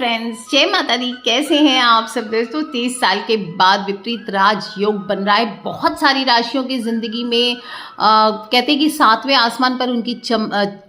Friends, जय माता दी। कैसे हैं आप सब दोस्तों। 30 साल के बाद विपरीत राजयोग बन रहा है बहुत सारी राशियों की जिंदगी में। कहते हैं कि 7वें आसमान पर उनकी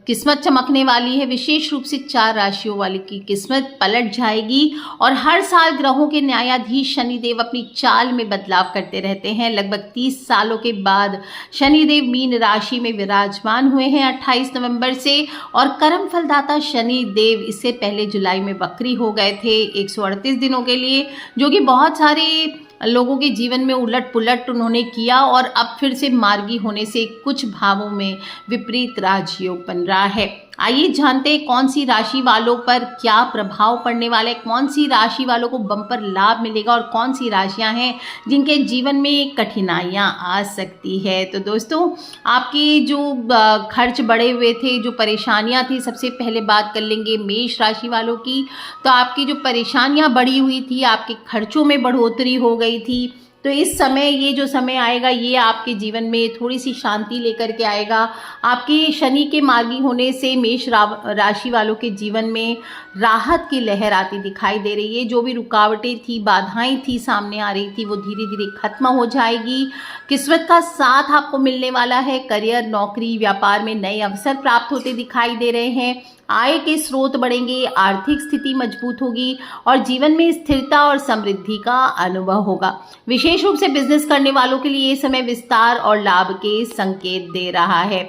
किस्मत चमकने वाली है। विशेष रूप से 4 राशियों वाली की किस्मत पलट जाएगी और हर साल ग्रहों के न्यायाधीश शनिदेव अपनी चाल में बदलाव करते रहते हैं। लगभग 30 सालों के बाद शनिदेव मीन राशि में विराजमान हुए हैं 28 नवंबर से। और कर्म फलदाता शनिदेव इससे पहले जुलाई में वक्री हो गए थे 138 दिनों के लिए, जो कि बहुत सारे लोगों के जीवन में उलट पुलट उन्होंने किया और अब फिर से मार्गी होने से कुछ भावों में विपरीत राजयोग बन रहा है। आइए जानते हैं कौन सी राशि वालों पर क्या प्रभाव पड़ने वाला है, कौन सी राशि वालों को बम्पर लाभ मिलेगा और कौन सी राशियां हैं जिनके जीवन में कठिनाइयां आ सकती है। तो दोस्तों, आपके जो खर्च बढ़े हुए थे, जो परेशानियां थी, सबसे पहले बात कर लेंगे मेष राशि वालों की। तो आपकी जो परेशानियां बढ़ी हुई थी, आपके खर्चों में बढ़ोतरी हो गई थी, तो इस समय ये जो समय आएगा ये आपके जीवन में थोड़ी सी शांति लेकर के आएगा। आपकी शनि के मार्गी होने से मेष राशि वालों के जीवन में राहत की लहर आती दिखाई दे रही है। जो भी रुकावटें थी, बाधाएं थी, सामने आ रही थी, वो धीरे धीरे खत्म हो जाएगी। किस्मत का साथ आपको मिलने वाला है। करियर, नौकरी, व्यापार में नए अवसर प्राप्त होते दिखाई दे रहे हैं। आय के स्रोत बढ़ेंगे, आर्थिक स्थिति मजबूत होगी और जीवन में स्थिरता और समृद्धि का अनुभव होगा। विशेष रूप से बिजनेस करने वालों के लिए ये समय विस्तार और लाभ के संकेत दे रहा है।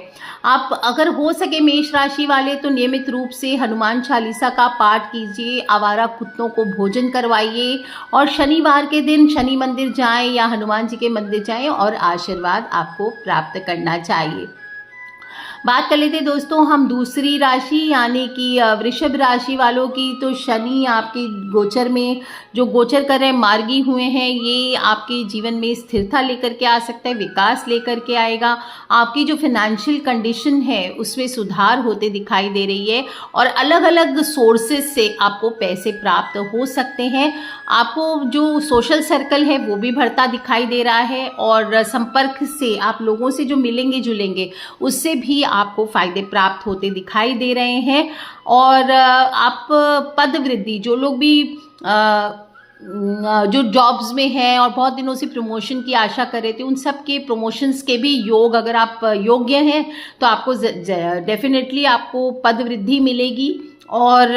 आप अगर हो सके मेष राशि वाले तो नियमित रूप से हनुमान चालीसा का पाठ कीजिए, आवारा कुत्तों को भोजन करवाइए और शनिवार के दिन शनि मंदिर जाएं या हनुमान जी के मंदिर जाएं और आशीर्वाद आपको प्राप्त करना चाहिए। बात कर लेते दोस्तों हम दूसरी राशि यानी कि वृषभ राशि वालों की। तो शनि आपके गोचर में जो गोचर कर रहे हैं, मार्गी हुए हैं, ये आपके जीवन में स्थिरता लेकर के आ सकता है, विकास लेकर के आएगा। आपकी जो फाइनेंशियल कंडीशन है उसमें सुधार होते दिखाई दे रही है और अलग अलग सोर्सेज से आपको पैसे प्राप्त हो सकते हैं। आपको जो सोशल सर्कल है वो भी बढ़ता दिखाई दे रहा है और संपर्क से आप लोगों से जो मिलेंगे जुलेंगे उससे भी आपको फायदे प्राप्त होते दिखाई दे रहे हैं। और आप पद वृद्धि, जो लोग भी जो जॉब्स में हैं और बहुत दिनों से प्रमोशन की आशा कर रहे थे, उन सब के प्रमोशंस के भी योग, अगर आप योग्य हैं तो आपको डेफिनेटली आपको पद वृद्धि मिलेगी। और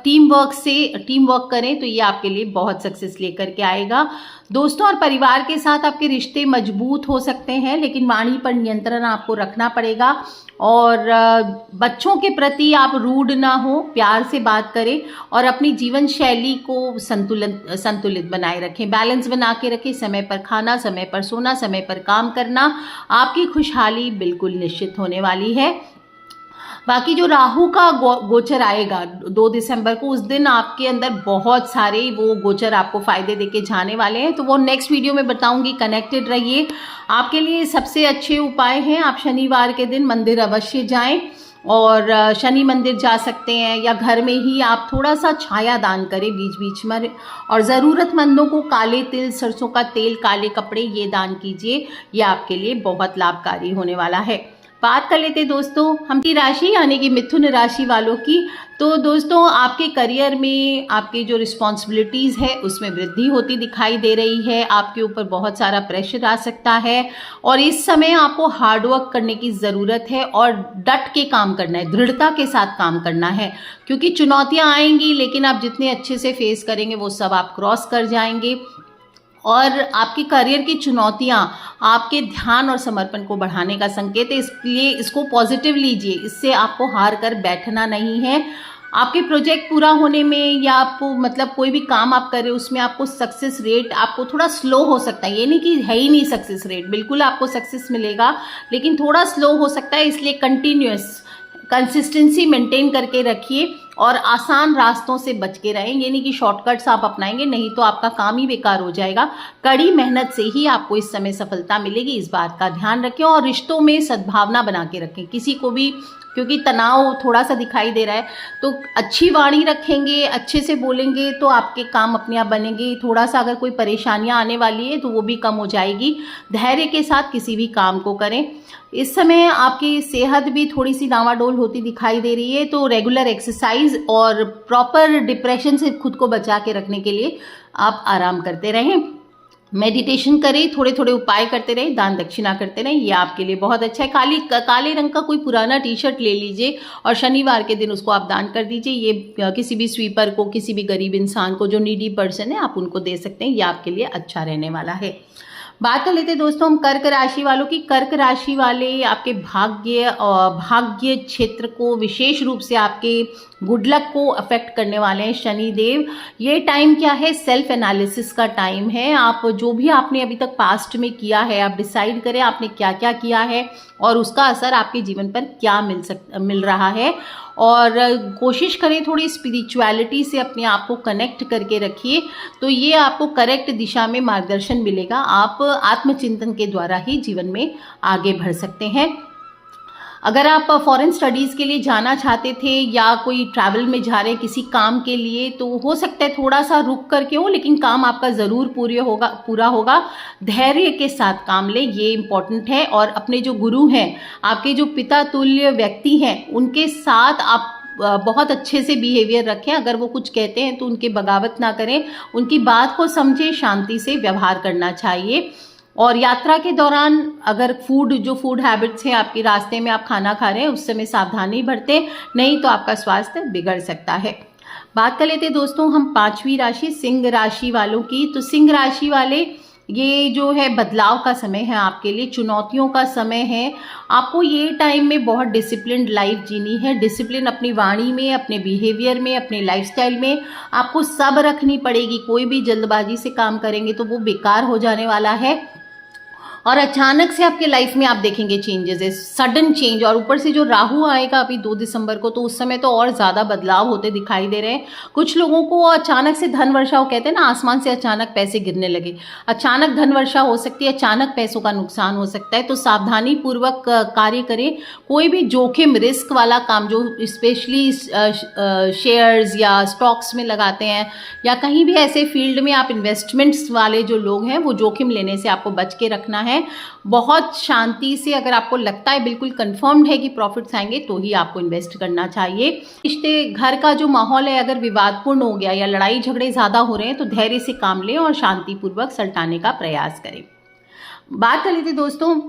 टीम वर्क करें तो ये आपके लिए बहुत सक्सेस लेकर के आएगा। दोस्तों और परिवार के साथ आपके रिश्ते मजबूत हो सकते हैं, लेकिन वाणी पर नियंत्रण आपको रखना पड़ेगा। और बच्चों के प्रति आप रूड ना हो, प्यार से बात करें और अपनी जीवन शैली को संतुलित बनाए रखें, बैलेंस बना के रखें। समय पर खाना, समय पर सोना, समय पर काम करना, आपकी खुशहाली बिल्कुल निश्चित होने वाली है। बाकी जो राहु का गोचर आएगा 2 दिसंबर को, उस दिन आपके अंदर बहुत सारे वो गोचर आपको फायदे देके जाने वाले हैं, तो वो नेक्स्ट वीडियो में बताऊंगी। कनेक्टेड रहिए। आपके लिए सबसे अच्छे उपाय हैं, आप शनिवार के दिन मंदिर अवश्य जाएं और शनि मंदिर जा सकते हैं या घर में ही आप थोड़ा सा छाया दान करें बीच बीच में। और ज़रूरतमंदों को काले तिल, सरसों का तेल, काले कपड़े ये दान कीजिए, ये आपके लिए बहुत लाभकारी होने वाला है। बात कर लेते दोस्तों हम की राशि यानी कि मिथुन राशि वालों की। तो दोस्तों, आपके करियर में आपकी जो रिस्पॉन्सिबिलिटीज़ है उसमें वृद्धि होती दिखाई दे रही है। आपके ऊपर बहुत सारा प्रेशर आ सकता है और इस समय आपको हार्डवर्क करने की ज़रूरत है और डट के काम करना है, दृढ़ता के साथ काम करना है, क्योंकि चुनौतियाँ आएंगी लेकिन आप जितने अच्छे से फेस करेंगे वो सब आप क्रॉस कर जाएंगे। और आपकी करियर की चुनौतियां आपके ध्यान और समर्पण को बढ़ाने का संकेत है, इसलिए इसको पॉजिटिव लीजिए। इससे आपको हार कर बैठना नहीं है। आपके प्रोजेक्ट पूरा होने में या आपको मतलब कोई भी काम आप कर रहे हो उसमें आपको सक्सेस रेट आपको थोड़ा स्लो हो सकता है। ये नहीं कि है ही नहीं सक्सेस रेट, बिल्कुल आपको सक्सेस मिलेगा, लेकिन थोड़ा स्लो हो सकता है। इसलिए कंसिस्टेंसी मेंटेन करके रखिए और आसान रास्तों से बच के रहें। ये नहीं कि शॉर्टकट्स आप अपनाएंगे, नहीं तो आपका काम ही बेकार हो जाएगा। कड़ी मेहनत से ही आपको इस समय सफलता मिलेगी, इस बात का ध्यान रखें। और रिश्तों में सद्भावना बना के रखें, किसी को भी क्योंकि तनाव थोड़ा सा दिखाई दे रहा है। तो अच्छी वाणी रखेंगे, अच्छे से बोलेंगे तो आपके काम अपने आप बनेंगे। थोड़ा सा अगर कोई परेशानियां आने वाली है तो वो भी कम हो जाएगी। धैर्य के साथ किसी भी काम को करें। इस समय आपकी सेहत भी थोड़ी सी डावाडोल होती दिखाई दे रही है, तो रेगुलर एक्सरसाइज और प्रॉपर डिप्रेशन से खुद को बचा के रखने के लिए आप आराम करते रहें, मेडिटेशन करें, थोड़े थोड़े उपाय करते रहें, दान दक्षिणा करते रहें। ये आपके लिए बहुत अच्छा है। काले रंग का कोई पुराना टी शर्ट ले लीजिए और शनिवार के दिन उसको आप दान कर दीजिए। ये किसी भी स्वीपर को, किसी भी गरीब इंसान को जो नीडी पर्सन है, आप उनको दे सकते हैं। ये आपके लिए अच्छा रहने वाला है। बात कर लेते हैं दोस्तों हम कर्क राशि वालों की। कर्क राशि वाले आपके भाग्य क्षेत्र को, विशेष रूप से आपके गुड लक को अफेक्ट करने वाले हैं शनि देव। ये टाइम क्या है? सेल्फ एनालिसिस का टाइम है। आप जो भी आपने अभी तक पास्ट में किया है, आप डिसाइड करें आपने क्या क्या किया है और उसका असर आपके जीवन पर क्या मिल रहा है। और कोशिश करें थोड़ी स्पिरिचुअलिटी से अपने आप को कनेक्ट करके रखिए, तो ये आपको करेक्ट दिशा में मार्गदर्शन मिलेगा। आप आत्मचिंतन के द्वारा ही जीवन में आगे बढ़ सकते हैं। अगर आप फॉरेन स्टडीज़ के लिए जाना चाहते थे या कोई ट्रैवल में जा रहे हैं किसी काम के लिए, तो हो सकता है थोड़ा सा रुक करके हो, लेकिन काम आपका ज़रूर पूरा होगा। धैर्य के साथ काम लें, ये इम्पॉर्टेंट है। और अपने जो गुरु हैं, आपके जो पिता तुल्य व्यक्ति हैं, उनके साथ आप बहुत अच्छे से बिहेवियर रखें। अगर वो कुछ कहते हैं तो उनके बगावत ना करें, उनकी बात को समझें, शांति से व्यवहार करना चाहिए। और यात्रा के दौरान अगर जो फूड हैबिट्स हैं आपके, रास्ते में आप खाना खा रहे हैं, उस समय सावधानी बरतें, नहीं तो आपका स्वास्थ्य बिगड़ सकता है। बात कर लेते हैं दोस्तों हम 5वीं राशि सिंह राशि वालों की। तो सिंह राशि वाले, ये जो है बदलाव का समय है आपके लिए, चुनौतियों का समय है। आपको ये टाइम में बहुत डिसिप्लिन्ड लाइफ जीनी है। डिसिप्लिन अपनी वाणी में, अपने बिहेवियर में, अपने लाइफस्टाइल में आपको सब रखनी पड़ेगी। कोई भी जल्दबाजी से काम करेंगे तो वो बेकार हो जाने वाला है। और अचानक से आपके लाइफ में आप देखेंगे चेंजेस है, सडन चेंज। और ऊपर से जो राहु आएगा अभी 2 दिसंबर को, तो उस समय तो और ज़्यादा बदलाव होते दिखाई दे रहे हैं। कुछ लोगों को अचानक से धन वर्षा, वो कहते हैं ना, आसमान से अचानक पैसे गिरने लगे, अचानक धन वर्षा हो सकती है, अचानक पैसों का नुकसान हो सकता है। तो सावधानी पूर्वक कार्य करें। कोई भी जोखिम, रिस्क वाला काम जो स्पेशली शेयर्स या स्टॉक्स में लगाते हैं या कहीं भी ऐसे फील्ड में आप इन्वेस्टमेंट्स वाले जो लोग हैं, वो जोखिम लेने से आपको बच के रखना है। बहुत शांति से, अगर आपको लगता है बिल्कुल कंफर्म्ड है कि प्रॉफिट्स आएंगे, तो ही आपको इन्वेस्ट करना चाहिए। रिश्ते, घर का जो माहौल है अगर विवादपूर्ण हो गया या लड़ाई झगड़े ज्यादा हो रहे हैं, तो धैर्य से काम लें और शांतिपूर्वक सल्टाने का प्रयास करें। बात कर लेते दोस्तों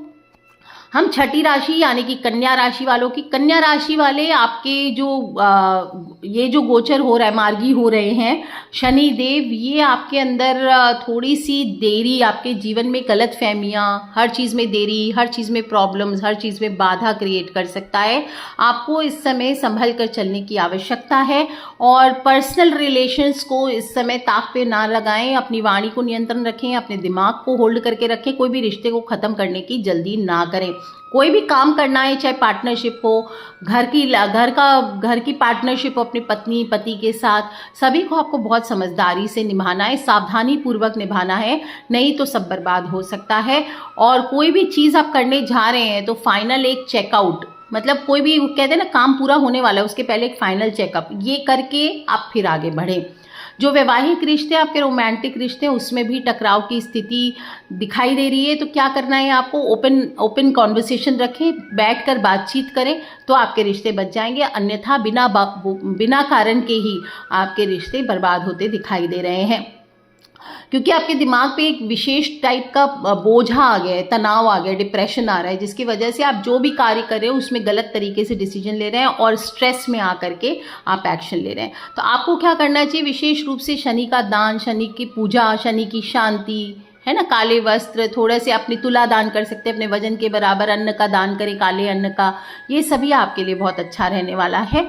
हम 6ठी राशि यानी कि कन्या राशि वालों की। कन्या राशि वाले आपके ये जो गोचर हो रहा है, मार्गी हो रहे हैं शनि देव, ये आपके अंदर थोड़ी सी देरी, आपके जीवन में गलत फहमियाँ, हर चीज़ में देरी, हर चीज़ में प्रॉब्लम्स, हर चीज़ में बाधा क्रिएट कर सकता है। आपको इस समय संभल कर चलने की आवश्यकता है और पर्सनल रिलेशंस को इस समय ताक पे ना लगाएं। अपनी वाणी को नियंत्रण रखें, अपने दिमाग को होल्ड करके रखें। कोई भी रिश्ते को ख़त्म करने की जल्दी ना करें। कोई भी काम करना है, चाहे पार्टनरशिप हो, घर की पार्टनरशिप हो अपनी पत्नी पति के साथ, सभी को आपको बहुत समझदारी से निभाना है, सावधानी पूर्वक निभाना है, नहीं तो सब बर्बाद हो सकता है। और कोई भी चीज़ आप करने जा रहे हैं तो फाइनल एक चेकआउट, मतलब कोई भी कहते हैं ना काम पूरा होने वाला है, उसके पहले एक फाइनल चेकअप, ये करके आप फिर आगे बढ़ें। जो वैवाहिक रिश्ते, आपके रोमांटिक रिश्ते, उसमें भी टकराव की स्थिति दिखाई दे रही है। तो क्या करना है आपको? ओपन कॉन्वर्सेशन रखें, बैठकर बातचीत करें तो आपके रिश्ते बच जाएंगे। अन्यथा बिना कारण के ही आपके रिश्ते बर्बाद होते दिखाई दे रहे हैं, क्योंकि आपके दिमाग पे एक विशेष टाइप का बोझा आ गया है, तनाव आ गया, डिप्रेशन आ रहा है, जिसकी वजह से आप जो भी कार्य कर रहे हो उसमें गलत तरीके से डिसीजन ले रहे हैं और स्ट्रेस में आकर के आप एक्शन ले रहे हैं। तो आपको क्या करना चाहिए? विशेष रूप से शनि का दान, शनि की पूजा, शनि की शांति, है ना, काले वस्त्र, थोड़े से अपनी तुला दान कर सकते हैं, अपने वजन के बराबर अन्न का दान करें, काले अन्न का, ये सभी आपके लिए बहुत अच्छा रहने वाला है।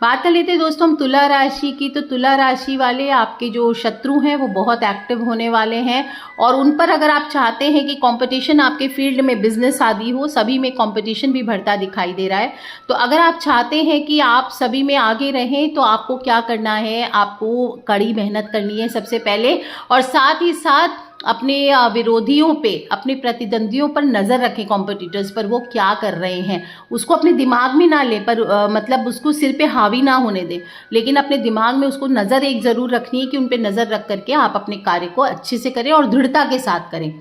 बात कर लेते हैं दोस्तों हम तुला राशि की। तो तुला राशि वाले, आपके जो शत्रु हैं वो बहुत एक्टिव होने वाले हैं और उन पर अगर आप चाहते हैं कि कंपटीशन आपके फील्ड में, बिजनेस आदि हो, सभी में कंपटीशन भी बढ़ता दिखाई दे रहा है। तो अगर आप चाहते हैं कि आप सभी में आगे रहें तो आपको क्या करना है? आपको कड़ी मेहनत करनी है सबसे पहले, और साथ ही साथ अपने विरोधियों पे, अपने प्रतिद्वंदियों पर नज़र रखें, कॉम्पिटिटर्स पर वो क्या कर रहे हैं, उसको अपने दिमाग में ना लें, पर मतलब उसको सिर पे हावी ना होने दें, लेकिन अपने दिमाग में उसको नज़र एक ज़रूर रखनी है कि उन पे नज़र रख करके आप अपने कार्य को अच्छे से करें और दृढ़ता के साथ करें।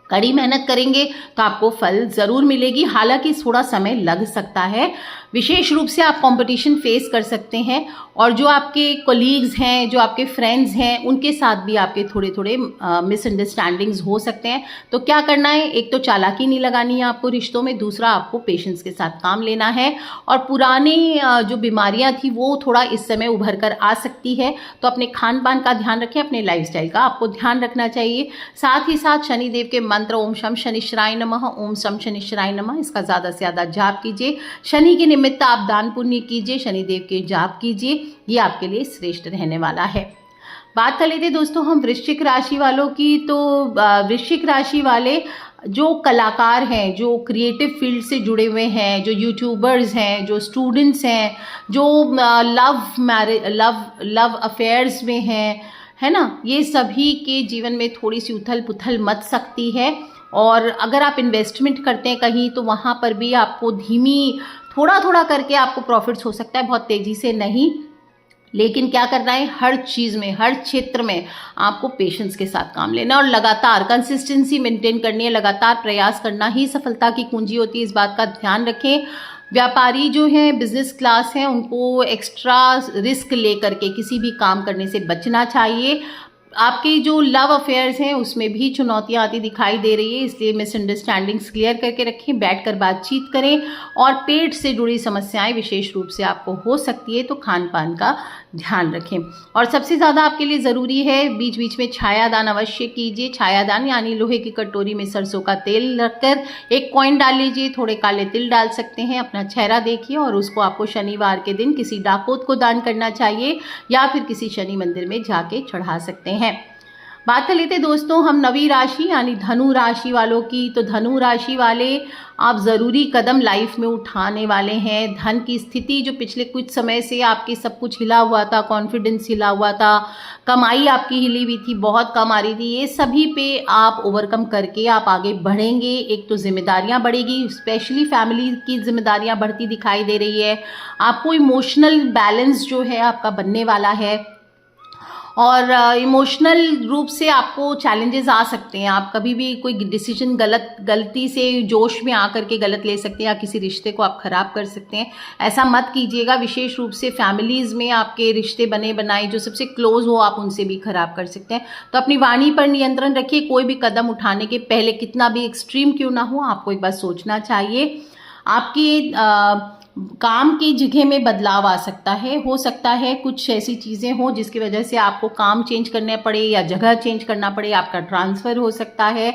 कड़ी मेहनत करेंगे तो आपको फल ज़रूर मिलेगी, हालांकि थोड़ा समय लग सकता है। विशेष रूप से आप कंपटीशन फेस कर सकते हैं और जो आपके कोलीग्स हैं, जो आपके फ्रेंड्स हैं, उनके साथ भी आपके थोड़े थोड़े मिसअंडरस्टैंडिंग्स हो सकते हैं। तो क्या करना है, एक तो चालाकी नहीं लगानी है आपको रिश्तों में, दूसरा आपको पेशेंस के साथ काम लेना है और पुरानी जो बीमारियां थी वो थोड़ा इस समय उभर कर आ सकती है। तो अपने खान पान का ध्यान रखें, अपने लाइफस्टाइल का आपको ध्यान रखना चाहिए। साथ ही साथ शनिदेव के मंत्र ओम शम शनिश्चराय नमः, ओम शम शनिश्चराय नमः, इसका ज़्यादा से ज़्यादा जाप कीजिए। शनि के निमित्त आप दान पुण्य कीजिए, शनिदेव के जाप कीजिए, ये आपके लिए श्रेष्ठ रहने वाला है। बात कर लेते दोस्तों हम वृश्चिक राशि वालों की। तो वृश्चिक राशि वाले जो कलाकार हैं, जो क्रिएटिव फील्ड से जुड़े हुए हैं, जो यूट्यूबर्स हैं, जो स्टूडेंट्स हैं, जो लव अफेयर्स में हैं, है ना, ये सभी के जीवन में थोड़ी सी उथल पुथल मच सकती है। और अगर आप इन्वेस्टमेंट करते हैं कहीं तो वहाँ पर भी आपको धीमी थोड़ा थोड़ा करके आपको प्रॉफिट्स हो सकता है, बहुत तेज़ी से नहीं। लेकिन क्या करना है, हर चीज़ में, हर क्षेत्र में आपको पेशेंस के साथ काम लेना और लगातार कंसिस्टेंसी मेंटेन करनी है। लगातार प्रयास करना ही सफलता की कुंजी होती है, इस बात का ध्यान रखें। व्यापारी जो हैं, बिजनेस क्लास हैं, उनको एक्स्ट्रा रिस्क लेकर के किसी भी काम करने से बचना चाहिए। आपके जो लव अफेयर्स हैं उसमें भी चुनौतियां आती दिखाई दे रही है, इसलिए मिसअंडरस्टैंडिंग्स क्लियर करके रखें, बैठकर बातचीत करें। और पेट से जुड़ी समस्याएं विशेष रूप से आपको हो सकती है, तो खान पान का ध्यान रखें। और सबसे ज़्यादा आपके लिए ज़रूरी है, बीच बीच में छायादान अवश्य कीजिए। छायादान यानी लोहे की कटोरी में सरसों का तेल रखकर एक कॉइन डाल लीजिए, थोड़े काले तिल डाल सकते हैं, अपना चेहरा देखिए और उसको आपको शनिवार के दिन किसी डाकोत को दान करना चाहिए या फिर किसी शनि मंदिर में जाके चढ़ा सकते हैं। बात कर लेते दोस्तों हम नवी राशि यानी धनु राशि वालों की। तो धनु राशि वाले आप ज़रूरी कदम लाइफ में उठाने वाले हैं। धन की स्थिति जो पिछले कुछ समय से आपकी सब कुछ हिला हुआ था, कॉन्फिडेंस हिला हुआ था, कमाई आपकी हिली हुई थी, बहुत कम आ रही थी, ये सभी पे आप ओवरकम करके आप आगे बढ़ेंगे। एक तो जिम्मेदारियां बढ़ेगी, स्पेशली फैमिली की जिम्मेदारियां बढ़ती दिखाई दे रही है। आपको इमोशनल बैलेंस जो है आपका बनने वाला है और इमोशनल रूप से आपको चैलेंजेस आ सकते हैं। आप कभी भी कोई डिसीजन गलती से जोश में आकर के गलत ले सकते हैं या किसी रिश्ते को आप खराब कर सकते हैं, ऐसा मत कीजिएगा। विशेष रूप से फैमिलीज़ में आपके रिश्ते बने बनाए जो सबसे क्लोज हो, आप उनसे भी खराब कर सकते हैं। तो अपनी वाणी पर नियंत्रण रखिए। कोई भी कदम उठाने के पहले, कितना भी एक्सट्रीम क्यों ना हो, आपको एक बार सोचना चाहिए। आपकी काम की जगह में बदलाव आ सकता है, हो सकता है कुछ ऐसी चीज़ें हो जिसकी वजह से आपको काम चेंज करने पड़े या जगह चेंज करना पड़े, आपका ट्रांसफ़र हो सकता है।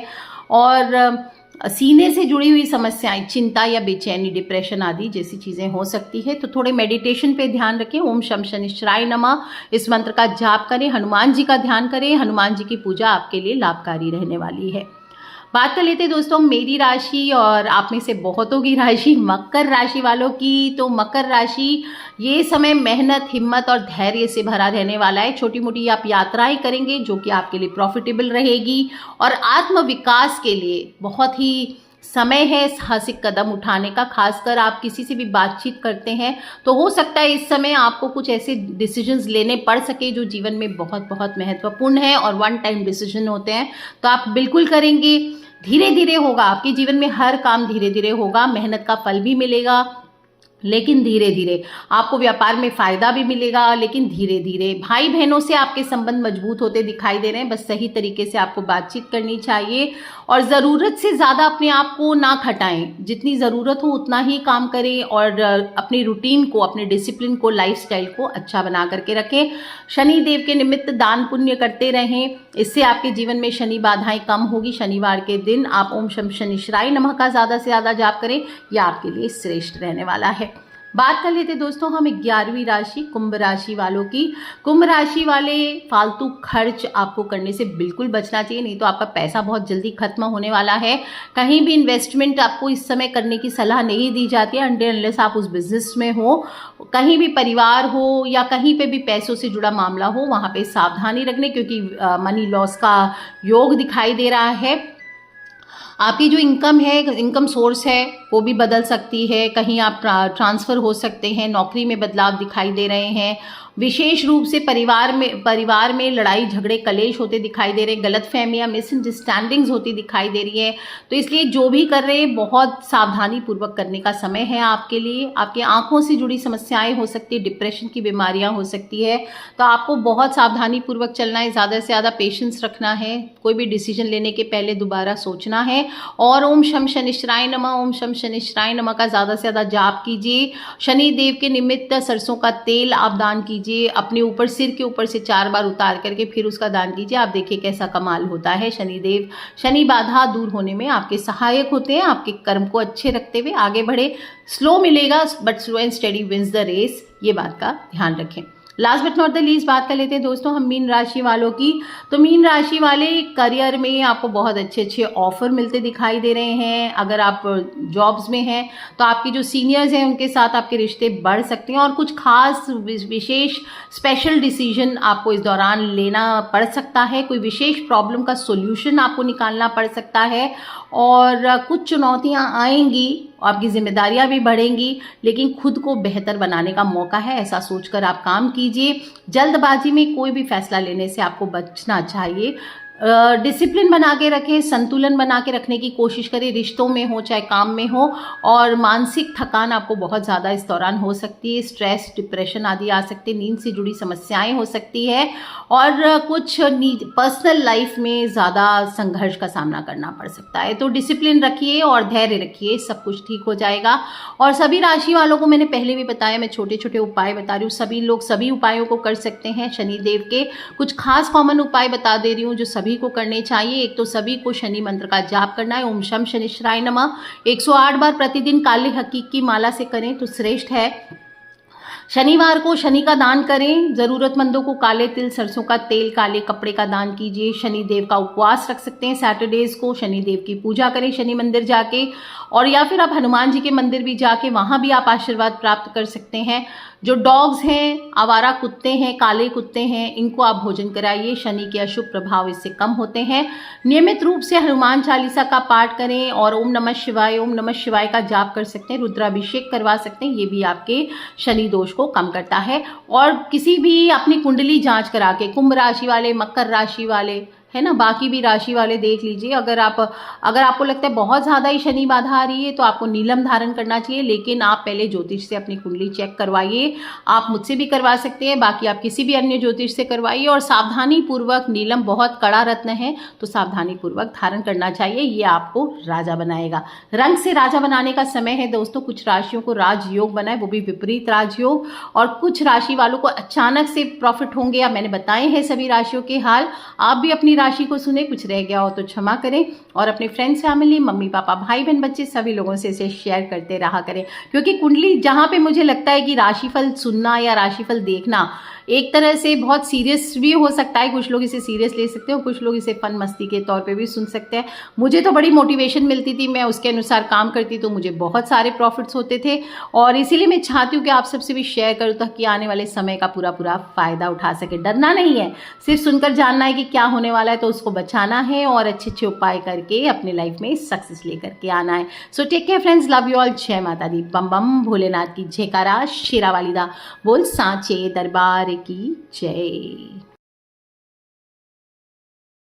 और सीने से जुड़ी हुई समस्याएं, चिंता या बेचैनी, डिप्रेशन आदि जैसी चीज़ें हो सकती है। तो थोड़े मेडिटेशन पे ध्यान रखें। ओम शम शनिश्चराय नमः, इस मंत्र का जाप करें, हनुमान जी का ध्यान करें। हनुमान जी की पूजा आपके लिए लाभकारी रहने वाली है। बात कर लेते हैं दोस्तों मेरी राशि और आप में से बहुतों की राशि मकर राशि वालों की। तो मकर राशि, ये समय मेहनत, हिम्मत और धैर्य से भरा रहने वाला है। छोटी मोटी आप यात्राएं करेंगे जो कि आपके लिए प्रॉफिटेबल रहेगी और आत्म विकास के लिए बहुत ही समय है साहसिक कदम उठाने का। खासकर आप किसी से भी बातचीत करते हैं तो हो सकता है इस समय आपको कुछ ऐसे डिसीजंस लेने पड़ सके जो जीवन में बहुत बहुत महत्वपूर्ण है और वन टाइम डिसीजन होते हैं, तो आप बिल्कुल करेंगे। धीरे धीरे होगा, आपके जीवन में हर काम धीरे धीरे होगा, मेहनत का फल भी मिलेगा लेकिन धीरे धीरे। आपको व्यापार में फायदा भी मिलेगा लेकिन धीरे धीरे। भाई बहनों से आपके संबंध मजबूत होते दिखाई दे रहे हैं, बस सही तरीके से आपको बातचीत करनी चाहिए और ज़रूरत से ज़्यादा अपने आप को ना खटाएं। जितनी ज़रूरत हो उतना ही काम करें और अपनी रूटीन को, अपने डिसिप्लिन को, लाइफस्टाइल को अच्छा बना करके रखें। शनि देव के निमित्त दान पुण्य करते रहें, इससे आपके जीवन में शनि बाधाएं कम होगी। शनिवार के दिन आप ओम शम शनिश्चराय नमः का ज़्यादा से ज़्यादा जाप करें, यह आपके लिए श्रेष्ठ रहने वाला है। बात कर लेते दोस्तों हम 11वीं राशि कुंभ राशि वालों की। कुंभ राशि वाले फालतू खर्च आपको करने से बिल्कुल बचना चाहिए, नहीं तो आपका पैसा बहुत जल्दी खत्म होने वाला है। कहीं भी इन्वेस्टमेंट आपको इस समय करने की सलाह नहीं दी जाती है अनलेस आप उस बिजनेस में हो। कहीं भी परिवार हो या कहीं पे भी पैसों से जुड़ा मामला हो, वहाँ पे सावधानी रखने, क्योंकि मनी लॉस का योग दिखाई दे रहा है। आपकी जो इनकम है, इनकम सोर्स है, वो भी बदल सकती है। कहीं आप ट्रांसफ़र हो सकते हैं, नौकरी में बदलाव दिखाई दे रहे हैं। विशेष रूप से परिवार में लड़ाई झगड़े कलेश होते दिखाई दे रहे हैं, गलतफहमियां मिसअंडरस्टैंडिंग्स होती दिखाई दे रही है। तो इसलिए जो भी कर रहे हैं बहुत सावधानी पूर्वक करने का समय है आपके लिए। आपकी आंखों से जुड़ी समस्याएं हो सकती है, डिप्रेशन की बीमारियां हो सकती है, तो आपको बहुत सावधानी पूर्वक चलना है, ज़्यादा से ज़्यादा पेशेंस रखना है, कोई भी डिसीजन लेने के पहले दोबारा सोचना है। और ओम शम शनिश्चराय नमः, ओम शम शनिश्चराय नमः का ज़्यादा से ज़्यादा जाप कीजिए। शनि देव के निमित्त सरसों का तेल आप दान कीजिए, अपने ऊपर सिर के ऊपर से 4 बार उतार करके फिर उसका दान कीजिए। आप देखिए कैसा कमाल होता है। शनिदेव शनि बाधा दूर होने में आपके सहायक होते हैं। आपके कर्म को अच्छे रखते हुए आगे बढ़े। स्लो मिलेगा but slow and steady wins the race, ये बात का ध्यान रखें। Last but not the least बात कर लेते हैं दोस्तों हम मीन राशि वालों की। तो मीन राशि वाले करियर में आपको बहुत अच्छे अच्छे ऑफर मिलते दिखाई दे रहे हैं। अगर आप जॉब्स में हैं तो आपके जो सीनियर्स हैं उनके साथ आपके रिश्ते बढ़ सकते हैं और कुछ खास विशेष स्पेशल डिसीजन आपको इस दौरान लेना पड़ सकता है। कोई विशेष प्रॉब्लम का सोल्यूशन आपको निकालना पड़ सकता है और कुछ चुनौतियां आएंगी, आपकी जिम्मेदारियां भी बढ़ेंगी, लेकिन खुद को बेहतर बनाने का मौका है, ऐसा सोचकर आप काम कीजिए। जल्दबाजी में कोई भी फैसला लेने से आपको बचना चाहिए। डिसिप्लिन बना के रखें, संतुलन बना के रखने की कोशिश करें, रिश्तों में हो चाहे काम में हो। और मानसिक थकान आपको बहुत ज़्यादा इस दौरान हो सकती है, स्ट्रेस डिप्रेशन आदि आ सकते हैं, नींद से जुड़ी समस्याएं हो सकती है और कुछ पर्सनल लाइफ में ज़्यादा संघर्ष का सामना करना पड़ सकता है। तो डिसिप्लिन रखिए और धैर्य रखिए, सब कुछ ठीक हो जाएगा। और सभी राशि वालों को मैंने पहले भी बताया, मैं छोटे छोटे उपाय बता रही हूँ, सभी लोग सभी उपायों को कर सकते हैं। शनिदेव के कुछ खास कॉमन उपाय बता दे रही हूँ जो सभी को करने चाहिए। एक तो सभी को शनि मंत्र का जाप करना है, ओम शम शनिश्चराय नमः 108 बार प्रतिदिन काले हकीक की माला से करें तो श्रेष्ठ है। शनिवार को शनि का दान करें, जरूरतमंदों को काले तिल सरसों का तेल काले कपड़े का दान कीजिए। शनि देव का उपवास रख सकते हैं। सैटरडेज को शनि देव की पूजा करें शनि मंदिर जाके, और या फिर आप हनुमान जी के मंदिर भी जाके वहां भी आप आशीर्वाद प्राप्त कर सकते हैं। जो डॉग्स हैं, आवारा कुत्ते हैं, काले कुत्ते हैं, इनको आप भोजन कराइए, शनि के अशुभ प्रभाव इससे कम होते हैं। नियमित रूप से हनुमान चालीसा का पाठ करें और ओम नमः शिवाय का जाप कर सकते हैं, रुद्राभिषेक करवा सकते हैं, ये भी आपके शनि दोष को कम करता है। और किसी भी अपनी कुंडली जांच करा के, कुंभ राशि वाले, मकर राशि वाले है ना, बाकी भी राशि वाले देख लीजिए। अगर आपको लगता है बहुत ज़्यादा ही शनि बाधा आ रही है तो आपको नीलम धारण करना चाहिए, लेकिन आप पहले ज्योतिष से अपनी कुंडली चेक करवाइए। आप मुझसे भी करवा सकते हैं, बाकी आप किसी भी अन्य ज्योतिष से करवाइए। और सावधानी पूर्वक, नीलम बहुत कड़ा रत्न है तो सावधानी पूर्वक धारण करना चाहिए, ये आपको राजा बनाएगा। रंग से राजा बनाने का समय है दोस्तों। कुछ राशियों को राजयोग बना है, वो भी विपरीत राजयोग, और कुछ राशि वालों को अचानक से प्रॉफिट होंगे। अब मैंने बताए हैं सभी राशियों के हाल, आप भी अपनी राशि को सुने, कुछ रह गया हो तो क्षमा करें और अपने फ्रेंड्स, फैमिली, मम्मी पापा, भाई बहन, बच्चे सभी लोगों से इसे शेयर करते रहा करें। क्योंकि कुंडली जहां पे मुझे लगता है कि राशिफल सुनना या राशिफल देखना एक तरह से बहुत सीरियस भी हो सकता है, कुछ लोग इसे सीरियस ले सकते हैं, कुछ लोग इसे फन मस्ती के तौर पे भी सुन सकते हैं। मुझे तो बड़ी मोटिवेशन मिलती थी, मैं उसके अनुसार काम करती तो मुझे बहुत सारे प्रॉफिट्स होते थे, और इसीलिए मैं चाहती हूँ कि आप सबसे भी शेयर करूँ ताकि आने वाले समय का पूरा फायदा उठा सके। डरना नहीं है, सिर्फ सुनकर जानना है कि क्या होने वाला है, तो उसको बचाना है और अच्छे अच्छे उपाय करके अपने लाइफ में सक्सेस लेकर के आना है। So take care friends, love you all, जय माता दी, बम बम भोलेनाथ की जयकारा, शेरा वाली दा बोल, सांचे दरबार की जय।